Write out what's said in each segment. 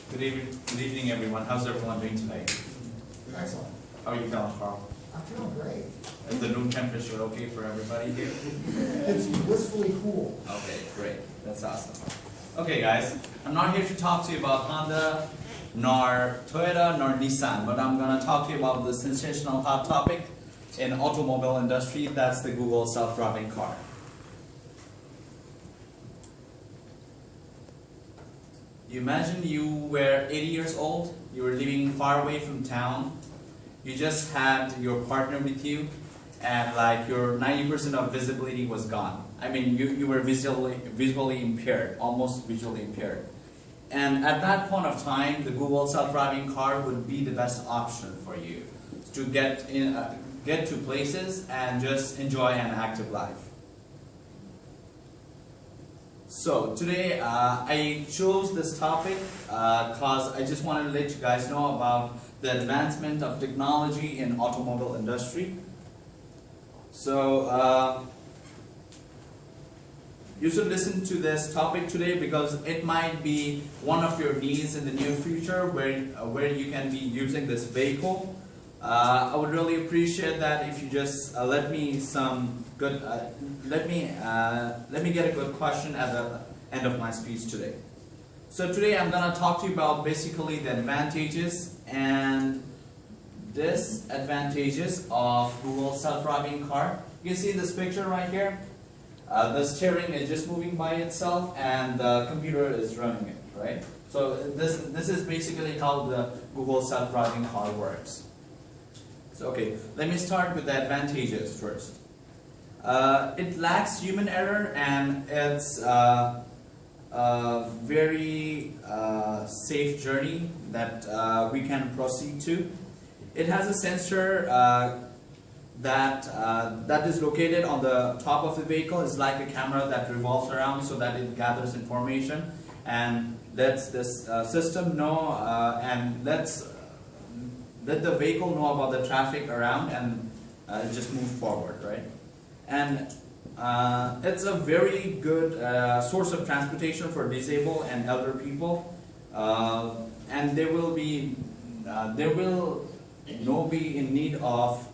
Good evening, everyone. How's everyone doing today? Excellent. How are you feeling, Carl? I'm feeling great. Is the room temperature okay for everybody here? It's blissfully cool. Okay, great. That's awesome. Okay, guys, I'm not here to talk to you about Honda, nor Toyota, nor Nissan, but I'm going to talk to you about the sensational hot topic in automobile industry. That's the Google self-driving car. You imagine you were 80 years old, you were living far away from town, you just had your partner with you, and like your 90% of visibility was gone. I mean, you were visually impaired, almost visually impaired. And at that point of time, the Google self-driving car would be the best option for you to get to places and just enjoy an active life. So today I chose this topic because I just wanted to let you guys know about the advancement of technology in automobile industry. So you should listen to this topic today because it might be one of your needs in the near future where you can be using this vehicle. I would really appreciate that if you just let me some good let me get a good question at the end of my speech today. So today I'm gonna talk to you about basically the advantages and disadvantages of Google self-driving car. You can see this picture right here. The steering is just moving by itself and the computer is running it, right? So this is basically how the Google self-driving car works. So okay, let me start with the advantages first. It lacks human error and it's a very safe journey that we can proceed to. It has a sensor that is located on the top of the vehicle. It's like a camera that revolves around so that it gathers information and lets this system know and let the vehicle know about the traffic around and just move forward, right? And it's a very good source of transportation for disabled and elder people, and they will not be in need of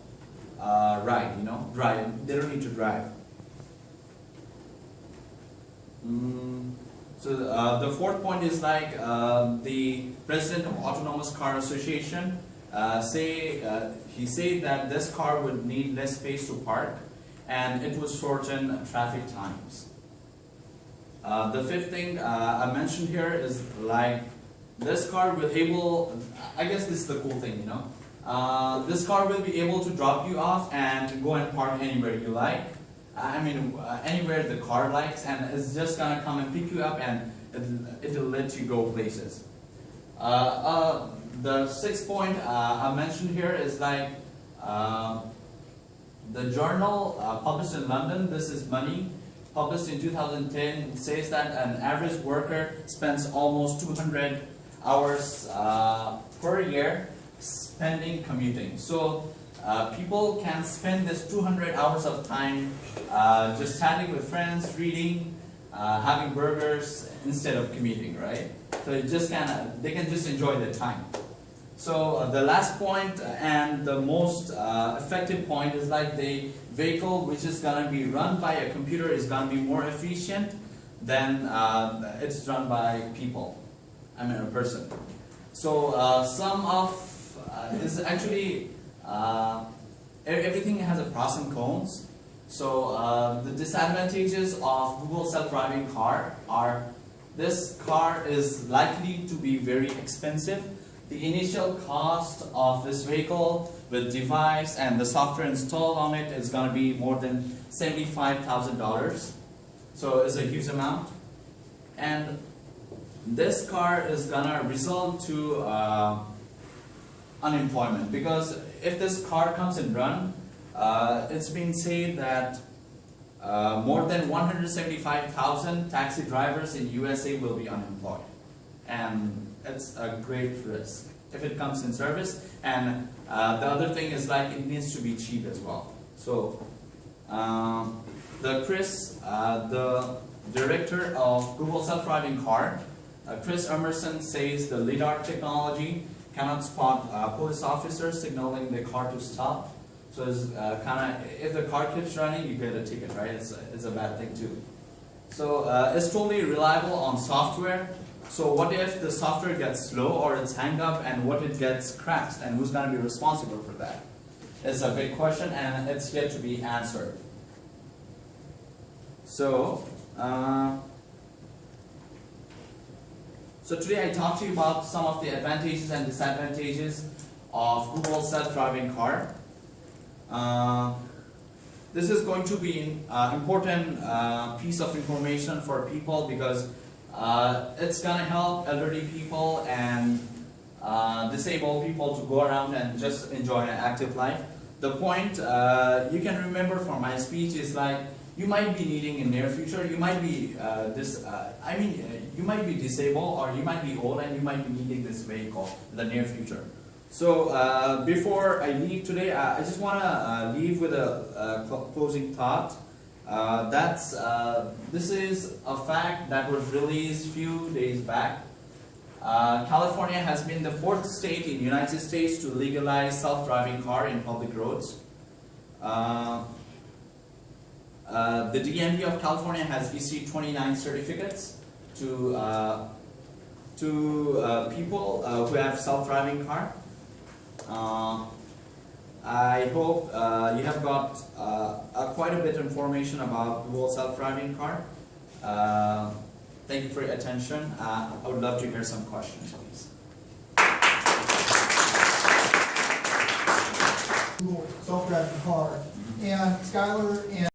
drive. They don't need to drive. So the fourth point is like the president of Autonomous Car Association he said that this car would need less space to park and it would shorten traffic times. The fifth thing I mentioned here is like this car will I guess this is the cool thing, this car will be able to drop you off and go and park anywhere you like. I mean anywhere the car likes, and it's just gonna come and pick you up and it'll let you go places. The sixth point I mentioned here is like the journal published in London, This Is Money, published in 2010, says that an average worker spends almost 200 hours per year spending commuting. So people can spend this 200 hours of time just chatting with friends, reading, having burgers instead of commuting, right? So they can just enjoy their time. So the last point and the most effective point is like the vehicle which is going to be run by a computer is going to be more efficient than it's run by people. I mean a person. So some of is actually everything has a pros and cons. So the disadvantages of Google self-driving car are this car is likely to be very expensive. The initial cost of this vehicle with device and the software installed on it is going to be more than $75,000. So it's a huge amount. And this car is going to result to unemployment, because if this car comes and run, it's been said that more than 175,000 taxi drivers in USA will be unemployed. And it's a great risk if it comes in service. And the other thing is like it needs to be cheap as well. So the director of Google self-driving car, Chris Emerson says the LiDAR technology cannot spot police officers signaling the car to stop. So it's kind of, if the car keeps running, you get a ticket, right? It's a bad thing too. So it's totally reliable on software. So what if the software gets slow or it's hang up, and what if it gets crashed, and who's going to be responsible for that? It's a big question, and it's yet to be answered. So, so today I talked to you about some of the advantages and disadvantages of Google self-driving car. This is going to be an important piece of information for people, because it's going to help elderly people and disabled people to go around and just enjoy an active life. The point you can remember from my speech is like, you might be needing in near future, you might be you might be disabled, or you might be old and you might be needing this vehicle in the near future. So before I leave today, I just want to leave with a closing thought. This is a fact that was released few days back. California has been the 4th state in the United States to legalize self-driving car in public roads. The DMV of California has issued 29 certificates to people who have self-driving car. I hope you have got quite a bit of information about Google self-driving car. Thank you for your attention. I would love to hear some questions, please. Google self-driving car. And Skylar and